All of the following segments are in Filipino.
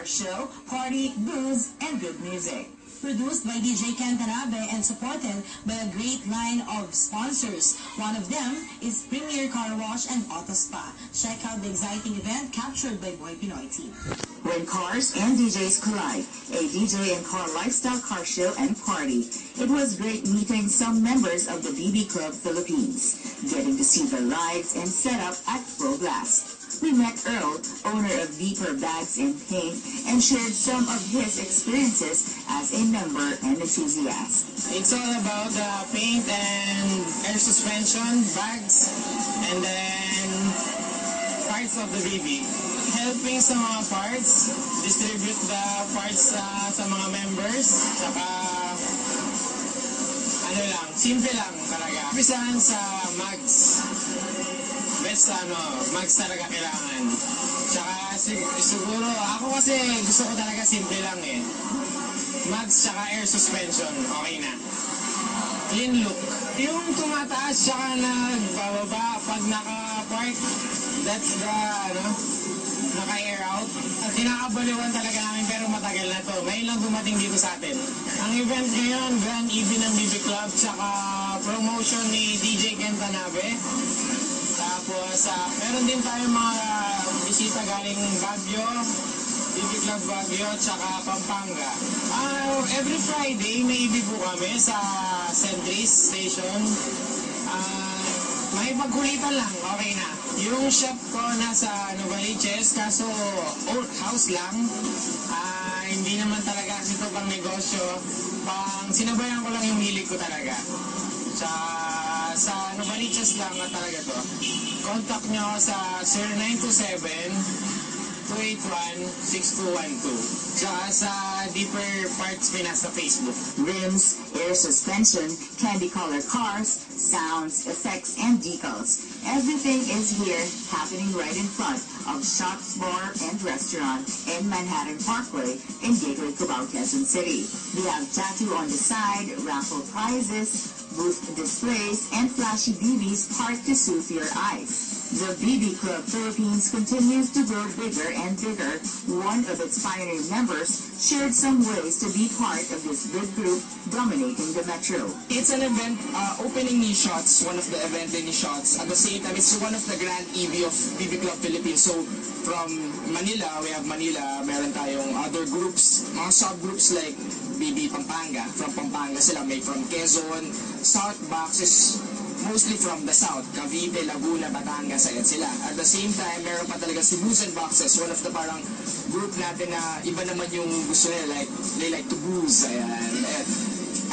car show, party, booze, and good music. Produced by DJ Ken Tanabe and supported by a great line of sponsors. One of them is Premier Car Wash and Auto Spa. Check out the exciting event captured by Boy Pinoy Team. When cars and DJs collide, a DJ and car lifestyle car show and party. It was great meeting some members of the BB Club Philippines, getting to see the lights and setup at full blast. We met Earl, owner of Deeper Bags and Paint, and shared some of his experiences as a member and enthusiast. It's all about the paint and air suspension, bags, and then parts of the BB. Helping sa mga parts, distribute the parts sa mga members, saka ano lang, simple lang talaga. Umpisahan sa mags. Best mags talaga kailangan. Tsaka siguro, ako kasi gusto ko talaga simple lang eh. Mags tsaka air suspension, okay na. Clean look. Yung tumataas tsaka nagbababa pag naka-park, that's the, naka-air out. At kinakabaliwan talaga namin pero matagal na to. Ngayon lang dumating dito sa atin. Ang event ngayon, Grand Evening ng BB Club, tsaka promotion ni DJ Ken Tanabe. Tapos, meron din tayo mga bisita galing Baguio, BB Club Baguio, tsaka Pampanga. Every Friday, may ibi po kami sa Centris Station. May pagkulitan lang, okay na. Yung shop ko nasa Novaliches, kaso old house lang. Hindi naman talaga kasi ito pang negosyo. Sinabayan ko lang yung hilig ko talaga. Sa Novaliches lang na talaga to. Contact nyo sa 0927-281-6212. Tsaka sa Deeper Parts Pinas sa Facebook. Rims, air suspension, candy color cars, sounds, effects, and decals. Everything is here, happening right in front of Shops Bar and Restaurant in Manhattan Parkway in Gateway, Cubao, Quezon City. They have tattoo on the side, raffle prizes, booth displays, and flashy BBs parked to soothe your eyes. The BB Club Philippines continues to grow bigger and bigger. One of its pioneer members shared some ways to be part of this big group dominating the metro. It's an event, opening ni Shots, one of the event ni Shots. At the same time, it's one of the grand EV of BB Club Philippines. So, from Manila, we have Manila, meron tayong other groups, mga subgroups like BB Pampanga. From Pampanga sila, may from Quezon, South boxes, mostly from the south, Cavite, Laguna, Batangas, ayan sila. At the same time, meron pa talaga si Booze and Boxes, one of the parang group natin na iba naman yung gusto nila, like, they like to booze, ayan. And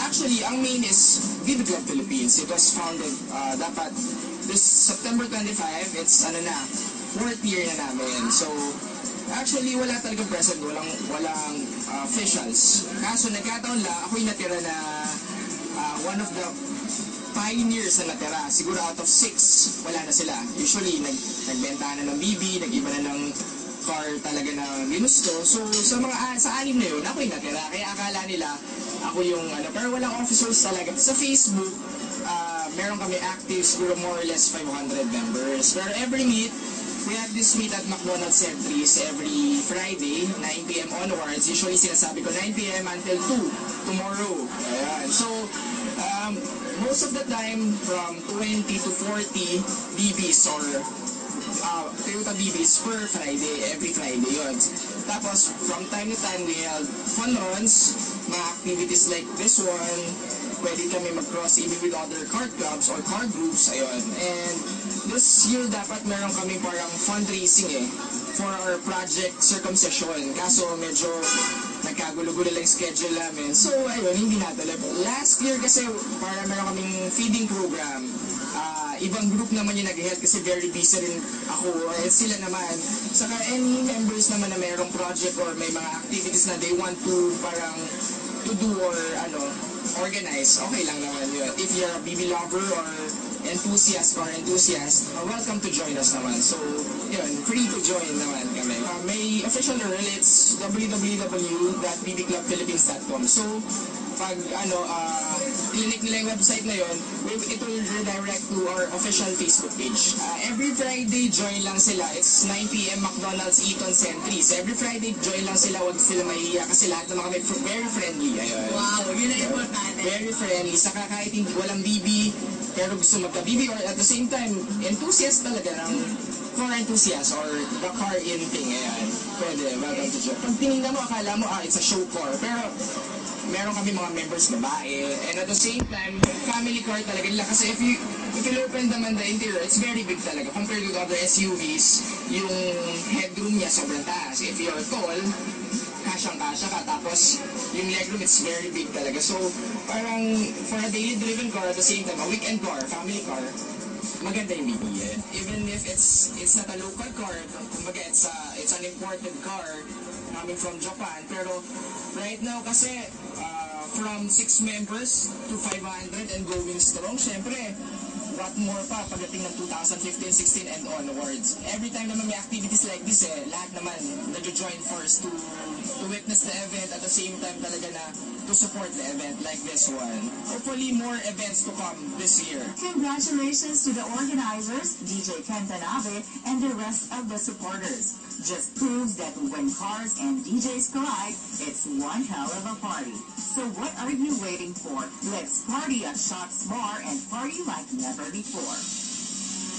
actually, ang main is BB Club Philippines. It was founded, dapat, this September 25, it's, 4th year na namin. So, actually, wala talagang present, walang officials. Kaso, nagkataon lang, ako'y natira na one of the pioneers na natira. Siguro out of 6, wala na sila. Usually, nagbenta na ng BB, nag-iba na ng car talaga na ginusto. So, sa 6 na yun, ako'y natira. Kaya akala nila, ako yung pero walang officers talaga. Sa Facebook, meron kami active, siguro more or less 500 members. Pero every meet, we have this meet at McDonald's Centris every Friday, 9 p.m. onwards. Usually, sinasabi ko 9 p.m. until 2 tomorrow. Ayan. So, most of the time, from 20 to 40 BBs or Toyota BBs per Friday, every Friday yun. Tapos, from time to time, we held fun runs, mga activities like this one. Pwede kami mag-cross even with other car clubs or car groups, ayun. And this year, dapat meron kami parang fundraising for our project circumcision. Kaso medyo nagkagulo-gulo lang yung schedule namin. So, ayun, hindi natuloy. Last year kasi, para meron kaming feeding program. Ibang group naman yung nag-help kasi very busy rin ako. Sila naman. Saka any members naman na mayroong project or may mga activities na they want to parang to do or organize, okay lang naman yun. If you're a BB lover or enthusiast, welcome to join us naman. So, yun, free to join naman kami. May official URL, it's www.bbclubphilippines.com. So, pag clinic nila yung website na yon, it will redirect to our official Facebook page. Every Friday, join lang sila. It's 9 p.m. McDonald's Eaton Sentry. So every Friday, join lang sila. Huwag sila mahihiya kasi lahat naman kami very friendly. Ayun. Wow, yun ang importante. Very friendly. Saka kahit hindi walang BB, pero gusto magka-BB or at the same time, enthusiast talaga ng car enthusiast or the car in thing. Ayan. Pwede, welcome to join. Pag tinignan mo, akala mo, it's a show car. Pero meron kami mga members babae, and at the same time, family car talaga nila. Kasi if you open naman the interior, it's very big talaga. Compared to other SUVs, yung headroom niya sobrang taas. If you're tall, kasyang-kasya ka. Tapos, yung legroom, it's very big talaga. So, parang for a daily driven car, at the same time, a weekend car, family car, maganda yung BB. Even if it's not a local car, kumbaga it's an imported car coming from Japan. Pero right now kasi from 6 members to 500 and going strong, syempre what more pa pagdating ng 2015, 16 and onwards. Every time naman may activities like this lahat naman nag-join first to witness the event, at the same time talaga na to support the event like this one. Hopefully more events to come this year. Congratulations to the organizers, DJ Kentanabe, and the rest of the supporters. Just proves that when cars and DJs collide, it's one hell of a party. So what are you waiting for? Let's party at Shots Bar and party like never before.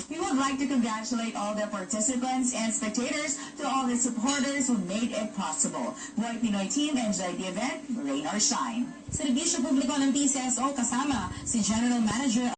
We would like to congratulate all the participants and spectators, to all the supporters who made it possible. Boy Pinoy team enjoyed the event, rain or shine. Serbisyo publiko ng PCSO kasama si General Manager